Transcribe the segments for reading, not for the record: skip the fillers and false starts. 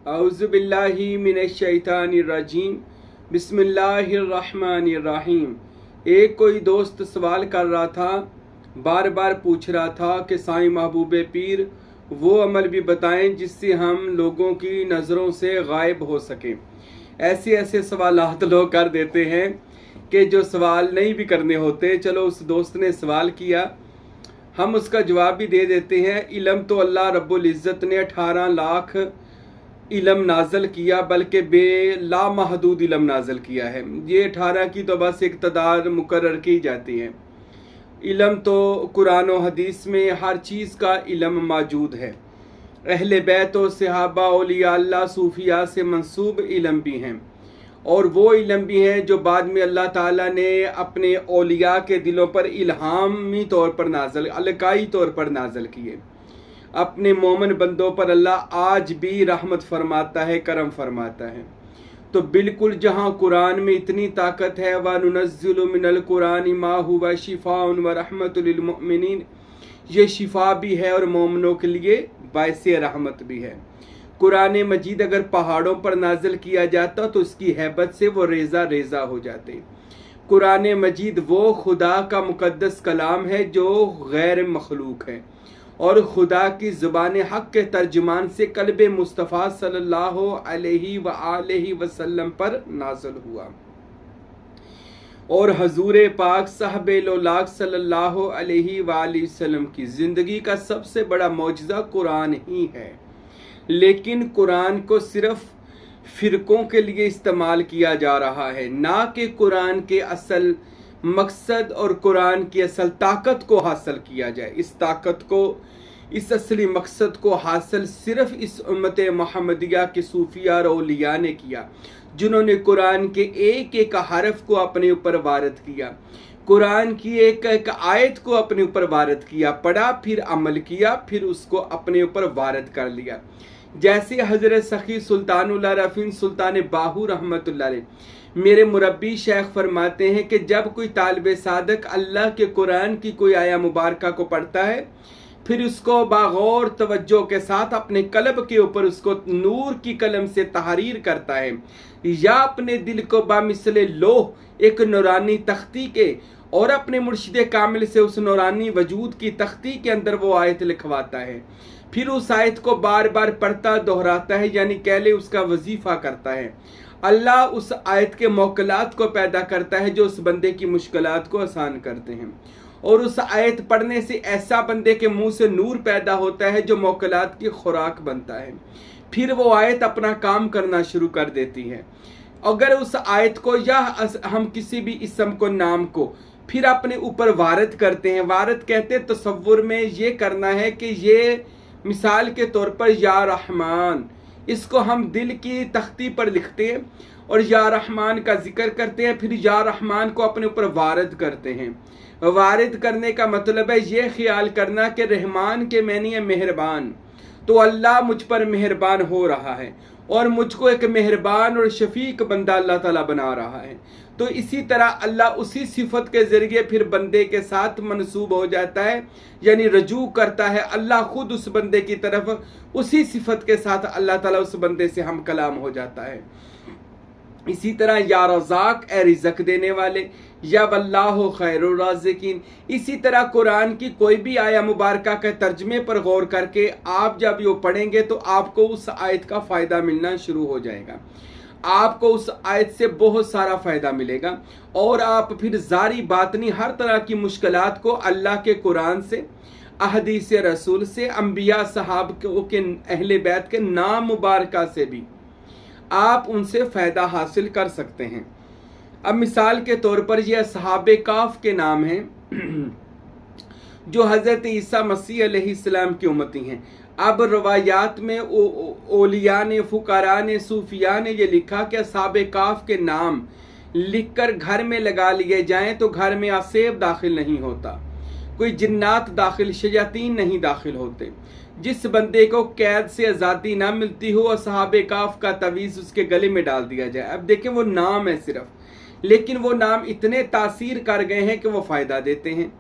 औज़ु बिल्लाहि मिनश्शैतानिर्रजीम बिस्मिल्लाहिर्रहमानिर्रहीम। एक कोई दोस्त सवाल कर रहा था, बार बार पूछ रहा था कि साईं महबूब पीर वो अमल भी बताएं जिससे हम लोगों की नज़रों से गायब हो सकें। ऐसे ऐसे सवालात लोग कर देते हैं कि जो सवाल नहीं भी करने होते। चलो, उस दोस्त ने सवाल किया, हम उसका जवाब भी दे देते हैं। इल्म तो अल्लाह रब्बुल इज़्ज़त ने 18 लाख इल्म नाजल किया, बल्कि बेलामहदूद इल्म नाजल किया है। ये 18 की तो बस एक तादाद मुकर्रर की जाती है। इल्म तो कुरान और हदीस में हर चीज़ का इल्म मौजूद है। अहले बैत और सहाबा औलिया अल्लाह सूफिया से मंसूब इल्म भी हैं, और वो इल्म भी हैं जो बाद में अल्लाह ताला ने अपने औलिया के दिलों पर इल्हामी तौर पर नाजल, अलकाई तौर पर नाजल किए। अपने मोमिन बंदों पर अल्लाह आज भी रहमत फरमाता है, करम फरमाता है। तो बिल्कुल जहाँ कुरान में इतनी ताकत है, व नुनज़्ज़िलु मिनल कुरानि मा हुवा शिफ़ाउन व रहमतुल लिल मुमिनीन, ये शिफा भी है और मोमिनों के लिए बाइसे रहमत भी है। कुरान मजीद अगर पहाड़ों पर नाजिल किया जाता तो इसकी हैबत से वो रेज़ा रेज़ा हो जाते। कुरान मजीद वो खुदा का मुक़द्दस कलाम है जो गैर मखलूक है, और खुदा की ज़ुबान हक़ के तर्जुमान से कल्ब मुस्तफ़ा सल्लल्लाहु अलैहि व आलिहि वसल्लम पर नाज़िल हुआ। और हजूर पाक साहबे लोलाक सल्लल्लाहु अलैहि व आलिहि वसल्लम की ज़िंदगी का सबसे बड़ा मौजज़ा कुरान ही है। लेकिन कुरान को सिर्फ फ़िरक़ों के लिए इस्तेमाल किया जा रहा है, ना कि कुरान के असल मकसद और कुरान की असल ताकत को हासिल किया जाए। इस ताकत को, इस असली मकसद को हासिल सिर्फ इस उम्मत मुहम्मदिया के सूफिया और औलिया ने किया, जिन्होंने कुरान के एक एक हरफ को अपने ऊपर वारद किया, कुरान की एक एक आयत को अपने ऊपर वारद किया, पढ़ा, फिर अमल किया, फिर उसको अपने ऊपर वारद कर लिया। जैसे हज़रत सखी सुल्तानुल आरफ़ीन सुल्तान बाहू रहमतुल्लाह अलैह मेरे मुरब्बी शेख फरमाते हैं कि जब कोई तालिब सादक अल्लाह के कुरान की कोई आया मुबारका को पढ़ता है, फिर उसको बागौर तवज्जो के साथ अपने कल्ब के ऊपर उसको नूर की कलम से तहरीर करता है, या अपने दिल को बामिसले लोह एक नूरानी तख्ती के और अपने मुर्शिद कामिल से उस नूरानी वजूद की तख्ती के अंदर वो आयत लिखवाता है, फिर उस आयत को बार बार पढ़ता दोहराता है, यानी कह ले उसका वजीफ़ा करता है। अल्लाह उस आयत के मौकलात को पैदा करता है जो उस बंदे की मुश्किलात को आसान करते हैं, और उस आयत पढ़ने से ऐसा बंदे के मुंह से नूर पैदा होता है जो मौकलात की खुराक बनता है। फिर वो आयत अपना काम करना शुरू कर देती है। अगर उस आयत को या हम किसी भी इसम को, नाम को फिर अपने ऊपर वारद करते हैं, वारद कहते हैं तसव्वुर में ये करना है कि ये मिसाल के तौर पर या रहमान, इसको हम दिल की तख्ती पर लिखते हैं और या रहमान का जिक्र करते हैं, फिर या रहमान को अपने ऊपर वारद करते हैं। वारिद करने का मतलब है ये ख्याल करना कि रहमान के मैंने है मेहरबान, तो अल्लाह मुझ पर मेहरबान हो रहा है और मुझको एक मेहरबान और शफीक बंदा अल्लाह ताला बना रहा है। तो इसी तरह अल्लाह उसी सिफत के ज़रिए फिर बंदे के साथ मनसूब हो जाता है, यानी रजू करता है अल्लाह खुद उस बंदे की तरफ, उसी सिफत के साथ अल्लाह ताला उस बंदे से हम कलाम हो जाता है। इसी तरह या रज़ाक, ए रिज़्क़ देने वाले, या वल्लाहु खैरुर राज़िकीन। इसी तरह कुरान की कोई भी आया मुबारका के तर्जमे पर गौर करके आप जब ये पढ़ेंगे तो आपको उस आयत का फ़ायदा मिलना शुरू हो जाएगा, आपको उस आयत से बहुत सारा फ़ायदा मिलेगा, और आप फिर ज़ारी बातनी हर तरह की मुश्किलात को अल्लाह के कुरान से, अहदीस रसूल से, अंबिया सहाब के अहले बैत के नाम मुबारका से भी आप उनसे फ़ायदा हासिल कर सकते हैं। अब मिसाल के तौर पर यह सहाबे काफ के नाम हैं जो हज़रत ईसा मसीह अलैहिस्सलाम की उम्मती हैं। अब रवायात में औलिया ने, फुकारा ने, सूफिया ने ये लिखा कि असहाबे काफ के नाम लिखकर घर में लगा लिए जाएं तो घर में आसेब दाखिल नहीं होता, कोई जिन्नात दाखिल, शयातीन नहीं दाखिल होते। जिस बंदे को कैद से आज़ादी ना मिलती हो, असहाबे काफ का तवीज़ उसके गले में डाल दिया जाए। अब देखें, वो नाम है सिर्फ, लेकिन वो नाम इतने तासीर कर गए हैं कि वो फ़ायदा देते हैं।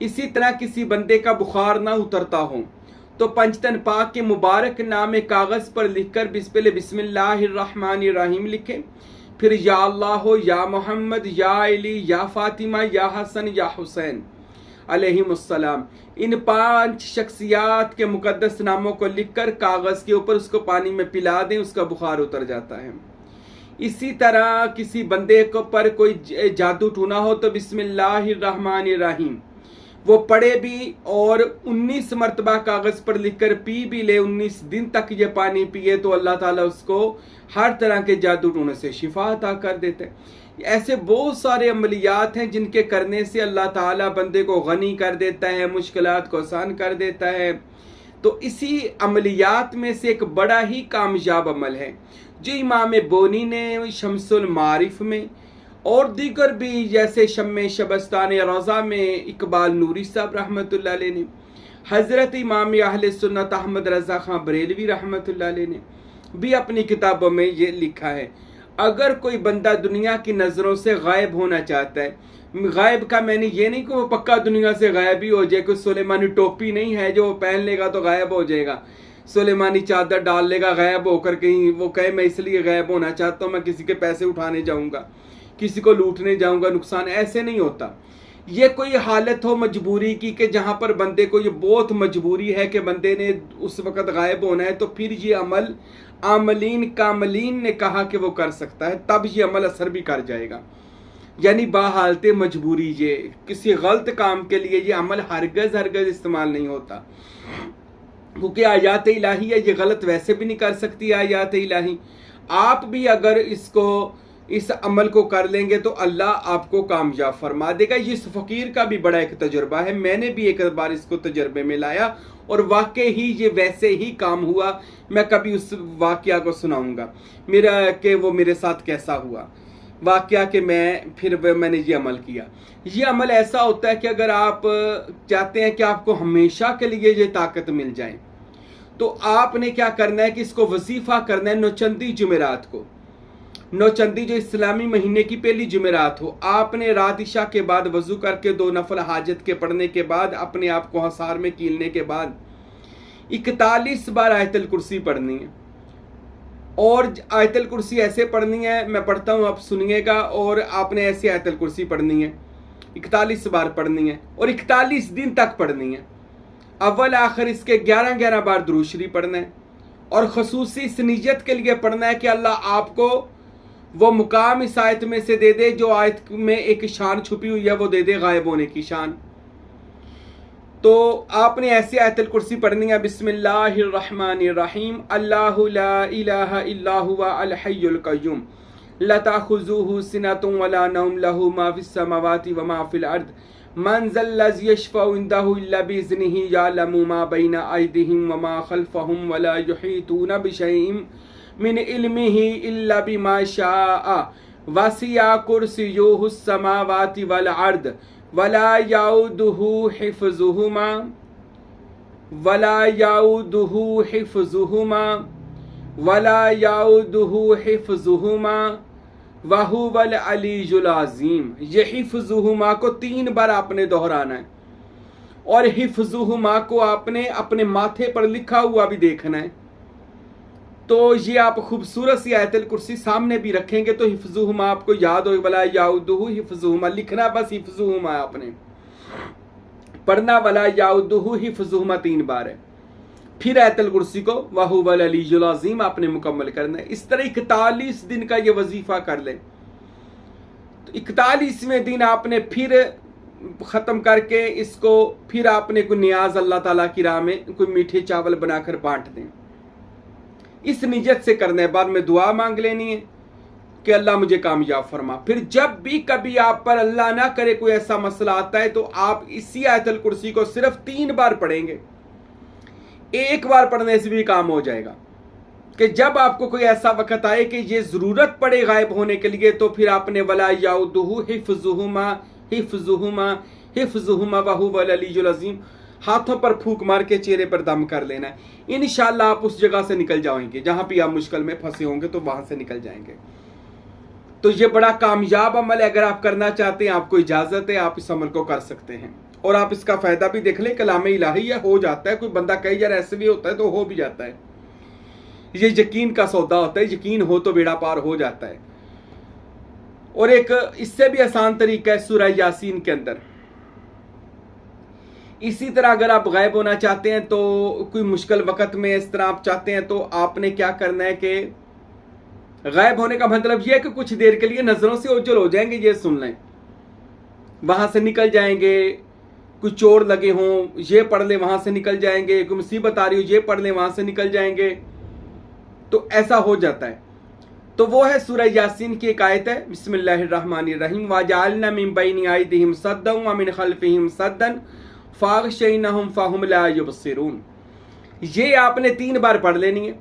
इसी तरह किसी बंदे का बुखार ना उतरता हो تو पंचतन पाक के मुबारक नाम कागज़ पर लिखकर पहले बिस्मिल्लाहिर्रहमानिर्रहीम लिखें, फिर या अल्लाह हो, या मोहम्मद, या अली, या फातिमा, या हसन, या हुसैन अलैहिमुस्सलाम, इन 5 शख्सियात के मुकद्दस नामों को लिखकर कागज़ के ऊपर उसको पानी में पिला दें, उसका बुखार उतर जाता है। इसी तरह किसी बंदे को पर कोई जादू टूना हो तो बिस्मिल्लाहिर्रहमानिर्रहीम वो पढ़े भी और 19 मरतबा कागज़ पर लिखकर पी भी ले, 19 दिन तक ये पानी पिए तो अल्लाह ताला उसको हर तरह के जादू टूने से शिफा अता कर देते हैं। ऐसे बहुत सारे अमलियात हैं जिनके करने से अल्लाह ताला बंदे को गनी कर देता है, मुश्किलात को आसान कर देता है। तो इसी अमलियात में से एक बड़ा ही कामयाब अमल है जो इमाम बोनी ने शम्सुल मारिफ में और दीगर भी जैसे शम्मे शबस्तान रोज़ा में इकबाल नूरी साहब रहमतुल्लाह अलैह ने, हज़रत इमाम अहले सुन्नत अहमद रज़ा खां बरेलवी रहमतुल्लाह अलैह ने भी अपनी किताबों में ये लिखा है। अगर कोई बंदा दुनिया की नज़रों से गायब होना चाहता है, गायब का मैंने ये नहीं कि वो पक्का दुनिया से गायब ही हो जाए, कोई सुलेमानी टोपी नहीं है जो वो पहन लेगा तो गायब हो जाएगा, सुलेमानी चादर डाल लेगा गायब होकर कहीं वो कहे मैं इसलिए गायब होना चाहता हूँ, मैं किसी के पैसे उठाने जाऊँगा, किसी को लूटने जाऊँगा, नुकसान, ऐसे नहीं होता। ये कोई हालत हो मजबूरी की कि जहाँ पर बंदे को ये बहुत मजबूरी है कि बंदे ने उस वक़्त गायब होना है, तो फिर ये अमल आमलीन कामलीन ने कहा कि वो कर सकता है, तब ये अमल असर भी कर जाएगा। यानी बाहालते मजबूरी ये किसी गलत काम के लिए ये अमल हरगज़ इस्तेमाल नहीं होता, क्योंकि आयात इलाही है, ये गलत वैसे भी नहीं कर सकती आयात इलाही। आप भी अगर इस अमल को कर लेंगे तो अल्लाह आपको कामयाब फरमा देगा। इस फ़कीर का भी बड़ा एक तजुर्बा है, मैंने भी एक बार इसको तजर्बे में लाया और वाकई ही ये वैसे ही काम हुआ। मैं कभी उस वाक़या को सुनाऊंगा मेरा कि वो मेरे साथ कैसा हुआ वाक़या कि मैंने ये अमल किया। ये अमल ऐसा होता है कि अगर आप चाहते हैं कि आपको हमेशा के लिए ये ताकत मिल जाए तो आपने क्या करना है कि इसको वजीफ़ा करना है नौचंदी जुमेरात को। नौचंदी जो इस्लामी महीने की पहली जुमेरात हो, आपने रात इशा के बाद वज़ू करके 2 नफल हाजत के पढ़ने के बाद अपने आप को हसार में कीलने के बाद 41 बार आयतल कुर्सी पढ़नी है। और आयतल कुर्सी ऐसे पढ़नी है, मैं पढ़ता हूँ आप सुनिएगा, और आपने ऐसे आयतल कुर्सी पढ़नी है 41 बार पढ़नी है और 41 दिन तक पढ़नी है। अव्वल आखिर इसके 11 बार दुरूद शरीफ पढ़ना है और ख़ुसूसी इस नियत के लिए पढ़ना है कि अल्लाह आपको वो मुकाम इस आयत में से दे दे जो आयत में एक शान छुपी हुई है, वो दे दे गायब होने की शान। तो आपने ऐसे आयतल कुर्सी पढ़नी है, बिस्मिल्लाहिर्रहमानिर्रहीम, अल्लाहु ला इलाहा इल्ला हुवा अल हय्युल क़य्यूम ला ताख़ुज़ुहु सिनतुन वला नौम लहु मा फ़िस समावाति व मा फ़िल अर्द मन ज़ल्लज़ी यशफ़उ इंदहु इल्ला बिइज़्निही यअलमु मा बैना अयदीहिम व मा ख़ल्फ़हुम वला युहीतूना बिशैइन मिन इल्मिही इल्ला बिमा शाअ वसिअ कुर्सियुहुस समावाति वल अर्द वला याउदुहु हिफ़्ज़ुहुमा वला याउदुहु हिफ़्ज़ुहुमा वला याउदुहु हिफ़्ज़ुहुमा वहुवल अलीयुल अज़ीम। ये हिफ़्ज़ुहुमा को 3 बार आपने दोहराना है और हिफ़्ज़ुहुमा को आपने अपने माथे पर लिखा हुआ भी देखना है। तो ये आप खूबसूरत सी आयतल कुर्सी सामने भी रखेंगे तो हिफ़्ज़ुहुमा आपको याद हो, वला याउदुहु हिफ़्ज़ुहुमा लिखना, बस हिफ़्ज़ुहुमा आपने पढ़ना, वला याउदुहु हिफ़्ज़ुहुमा 3 बार है। फिर आयतल कुर्सी को वहुवल अलीयुल अज़ीम आपने मुकम्मल करना है। इस तरह 41 दिन का ये वजीफ़ा कर लें तो 41वें दिन आपने फिर ख़त्म करके इसको फिर आपने कोई नियाज अल्लाह ताला की राह में कोई मीठे चावल बनाकर बांट दें। इस नियत से करना है, बाद में दुआ मांग लेनी है कि अल्लाह मुझे कामयाब फरमा। फिर जब भी कभी आप पर अल्लाह ना करे कोई ऐसा मसला आता है तो आप इसी आयतल कुर्सी को सिर्फ 3 बार पढ़ेंगे। 1 बार पढ़ने से भी काम हो जाएगा कि जब आपको कोई ऐसा वक्त आए कि ये ज़रूरत पड़े गायब होने के लिए तो फिर आपने वला याउदुहु हिफ़्ज़ुहुमा हिफ़्ज़ुहुमा हिफ़्ज़ुहुमा वहुवल अलीयुल अज़ीम हाथों पर फूंक मार के चेहरे पर दम कर लेना है। इंशाअल्लाह आप उस जगह से निकल जाएंगे जहाँ भी आप मुश्किल में फंसे होंगे, तो वहाँ से निकल जाएंगे। तो ये बड़ा कामयाब अमल है, अगर आप करना चाहते हैं आपको इजाज़त है, आप इस अमल को कर सकते हैं। اور آپ اس کا فائدہ بھی دیکھ لیں، کلام الہی ہے، ہو جاتا ہے. کوئی بندہ کئی یار ایسے بھی ہوتا ہے تو ہو بھی جاتا ہے. یہ یقین کا سودا ہوتا ہے، یقین ہو تو بیڑا پار ہو جاتا ہے. اور ایک اس سے بھی آسان طریقہ ہے سورہ یاسین کے اندر. اسی طرح اگر آپ غائب ہونا چاہتے ہیں تو کوئی مشکل وقت میں اس طرح آپ چاہتے ہیں تو آپ نے کیا کرنا ہے کہ غائب ہونے کا مطلب یہ ہے کہ کچھ دیر کے لیے نظروں سے اوجھل ہو جائیں گے. یہ سن لیں، وہاں سے نکل جائیں گے. کوئی چور لگے ہوں یہ پڑھ لیں وہاں سے نکل جائیں گے. کوئی مصیبت آ رہی ہو یہ پڑھ لیں وہاں سے نکل جائیں گے. تو ایسا ہو جاتا ہے. تو وہ ہے سورہ یاسین کی ایک آیت ہے، بسم اللہ الرحمن الرحیم. وَجَعَلْنَا مِن بَيْنِ أَيْدِيهِمْ سَدًّا وَمِنْ خَلْفِهِمْ سَدًّا فَأَغْشَيْنَاهُمْ فَهُمْ لَا يُبْصِرُونَ. یہ آپ نے 3 بار پڑھ لینی ہے.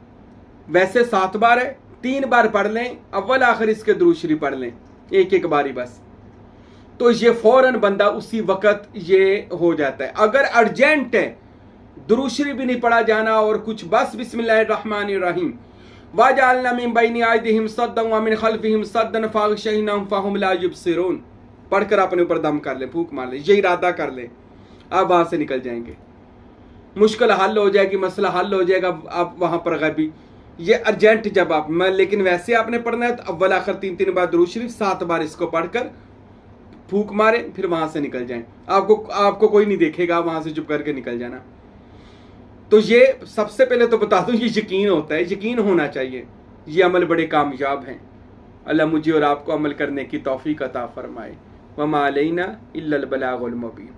ویسے 7 بار ہے، 3 بار پڑھ لیں. اول آخر اس کے درود شریف پڑھ لیں ایک ایک باری بس. تو یہ فوراً بندہ اسی وقت یہ ہو جاتا ہے. اگر ارجنٹ ہے، درود شریف بھی نہیں پڑھا جانا اور کچھ، بس بسم اللہ الرحمن الرحیم وَجَعَلْنَا مِن بَيْنِ أَيْدِيهِمْ سَدًّا وَمِنْ خَلْفِهِمْ سَدًّا فَأَغْشَيْنَاهُمْ فَهُمْ لَا يُبْصِرُونَ پڑھ کر اپنے اوپر دم کر لیں، پھونک مار لیں، یہ ارادہ کر لیں، آپ وہاں سے نکل جائیں گے. مشکل حل ہو جائے گی، مسئلہ حل ہو جائے گا. آپ وہاں پر غیبی یہ ارجنٹ جب آپ لیکن ویسے آپ نے پڑھنا ہے تو اول آخر 3 بار درود شریف 7 بار اس کو پڑھ کر پھونک مارے، پھر وہاں سے نکل جائیں. آپ کو کوئی نہیں دیکھے گا، وہاں سے چپ کر کے نکل جانا. تو یہ سب سے پہلے تو بتا دوں، یہ یقین ہوتا ہے، یقین ہونا چاہیے. یہ عمل بڑے کامیاب ہیں. اللہ مجھے اور آپ کو عمل کرنے کی توفیق عطا فرمائے. وما علینا الا البلاغ المبین.